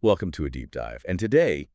Welcome to a deep dive. And today,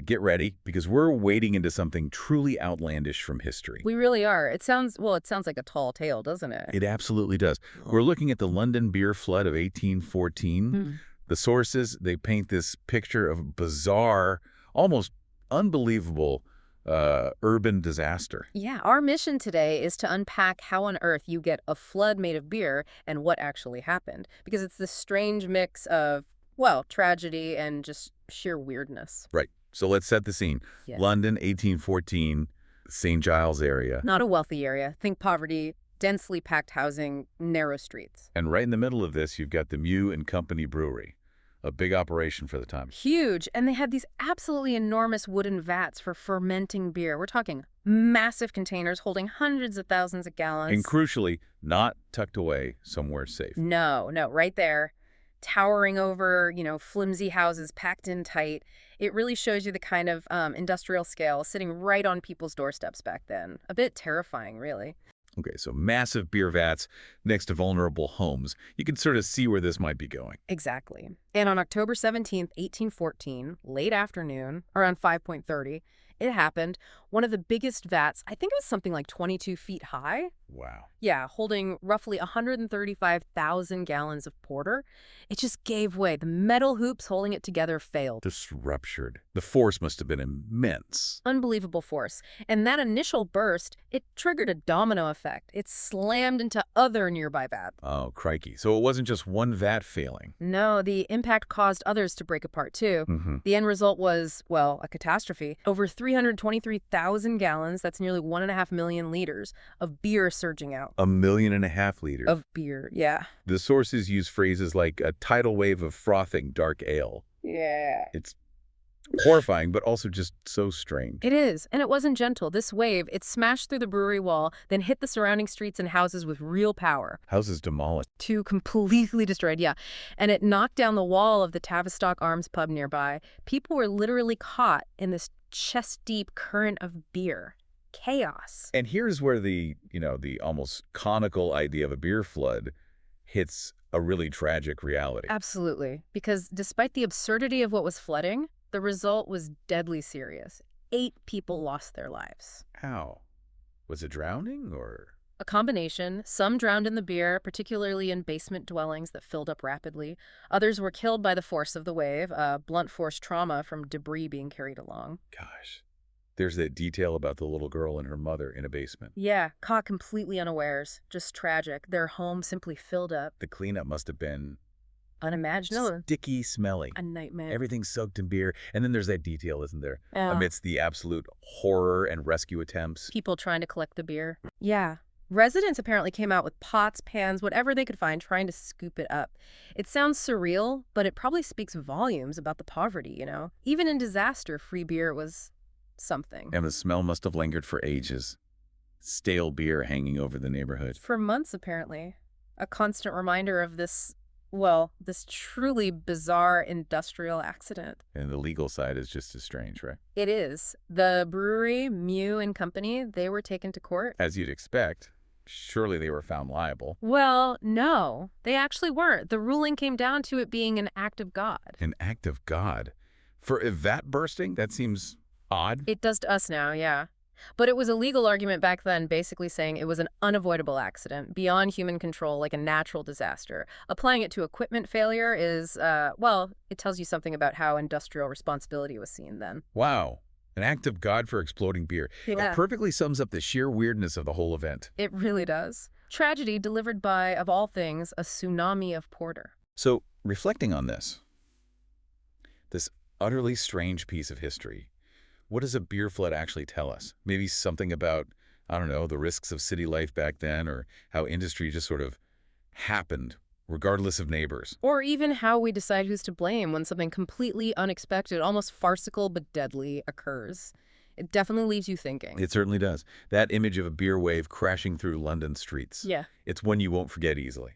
get ready because we're wading into something truly outlandish from history. We really are. It sounds like a tall tale, doesn't it? It absolutely does. We're looking at the London beer flood of 1814. Hmm. The sources, they paint this picture of bizarre, almost unbelievable urban disaster. Yeah, our mission today is to unpack how on earth you get a flood made of beer and what actually happened. Because it's this strange mix of, well, tragedy and just sheer weirdness. Right. So let's set the scene. Yeah. London, 1814, St. Giles area. Not a wealthy area. Think poverty, densely packed housing, narrow streets. And right in the middle of this, you've got the Mew and Company Brewery, a big operation for the time. Huge. And they had these absolutely enormous wooden vats for fermenting beer. We're talking massive containers holding hundreds of thousands of gallons. And crucially, not tucked away somewhere safe. No, right there, towering over, flimsy houses packed in tight. It really shows you the kind of industrial scale sitting right on people's doorsteps back then. A bit terrifying, really. Okay, so massive beer vats next to vulnerable homes. You can sort of see where this might be going. Exactly. And on October 17th, 1814, late afternoon, around 5:30, it happened. One of the biggest vats, I think it was something like 22 feet high. Wow. Yeah, holding roughly 135,000 gallons of porter. It just gave way. The metal hoops holding it together failed. Just ruptured. The force must have been immense. Unbelievable force. And that initial burst, it triggered a domino effect. It slammed into other nearby vats. Oh, crikey. So it wasn't just one vat failing. No, the impact caused others to break apart, too. The end result was, well, a catastrophe. Over 323,000 gallons, that's nearly 1.5 million liters, of beer surging out. 1.5 million liters. Of beer, yeah. The sources use phrases like a tidal wave of frothing dark ale. Yeah. It's horrifying, but also just so strange. It is, and it wasn't gentle. This wave, it smashed through the brewery wall, then hit the surrounding streets and houses with real power. Houses demolished. Two completely destroyed, yeah. And it knocked down the wall of the Tavistock Arms pub nearby. People were literally caught in this chest-deep current of beer. Chaos. And here's where the almost conical idea of a beer flood hits a really tragic reality. Absolutely. Because despite the absurdity of what was flooding, the result was deadly serious. 8 people lost their lives. How? Was it drowning or? A combination. Some drowned in the beer, particularly in basement dwellings that filled up rapidly. Others were killed by the force of the wave, blunt force trauma from debris being carried along. Gosh. There's that detail about the little girl and her mother in a basement. Yeah, caught completely unawares. Just tragic. Their home simply filled up. The cleanup must have been Unimaginable. sticky, smelly. A nightmare. Everything's soaked in beer. And then there's that detail, isn't there? Yeah. Amidst the absolute horror and rescue attempts. People trying to collect the beer. Yeah. Residents apparently came out with pots, pans, whatever they could find, trying to scoop it up. It sounds surreal, but it probably speaks volumes about the poverty, Even in disaster, free beer was something. And the smell must have lingered for ages. Stale beer hanging over the neighborhood. For months, apparently. A constant reminder of this truly bizarre industrial accident. And the legal side is just as strange, right? It is. The brewery, Mew and Company, they were taken to court. As you'd expect. Surely they were found liable. Well, no, they actually weren't. The ruling came down to it being an act of God. An act of God? For a vat bursting? That seems odd. It does to us now, yeah. But it was a legal argument back then, basically saying it was an unavoidable accident, beyond human control, like a natural disaster. Applying it to equipment failure is, it tells you something about how industrial responsibility was seen then. Wow. An act of God for exploding beer. Yeah. It perfectly sums up the sheer weirdness of the whole event. It really does. Tragedy delivered by, of all things, a tsunami of porter. So, reflecting on this utterly strange piece of history, what does a beer flood actually tell us? Maybe something about, I don't know, the risks of city life back then, or how industry just sort of happened, regardless of neighbors. Or even how we decide who's to blame when something completely unexpected, almost farcical but deadly, occurs. It definitely leaves you thinking. It certainly does. That image of a beer wave crashing through London streets. Yeah. It's one you won't forget easily.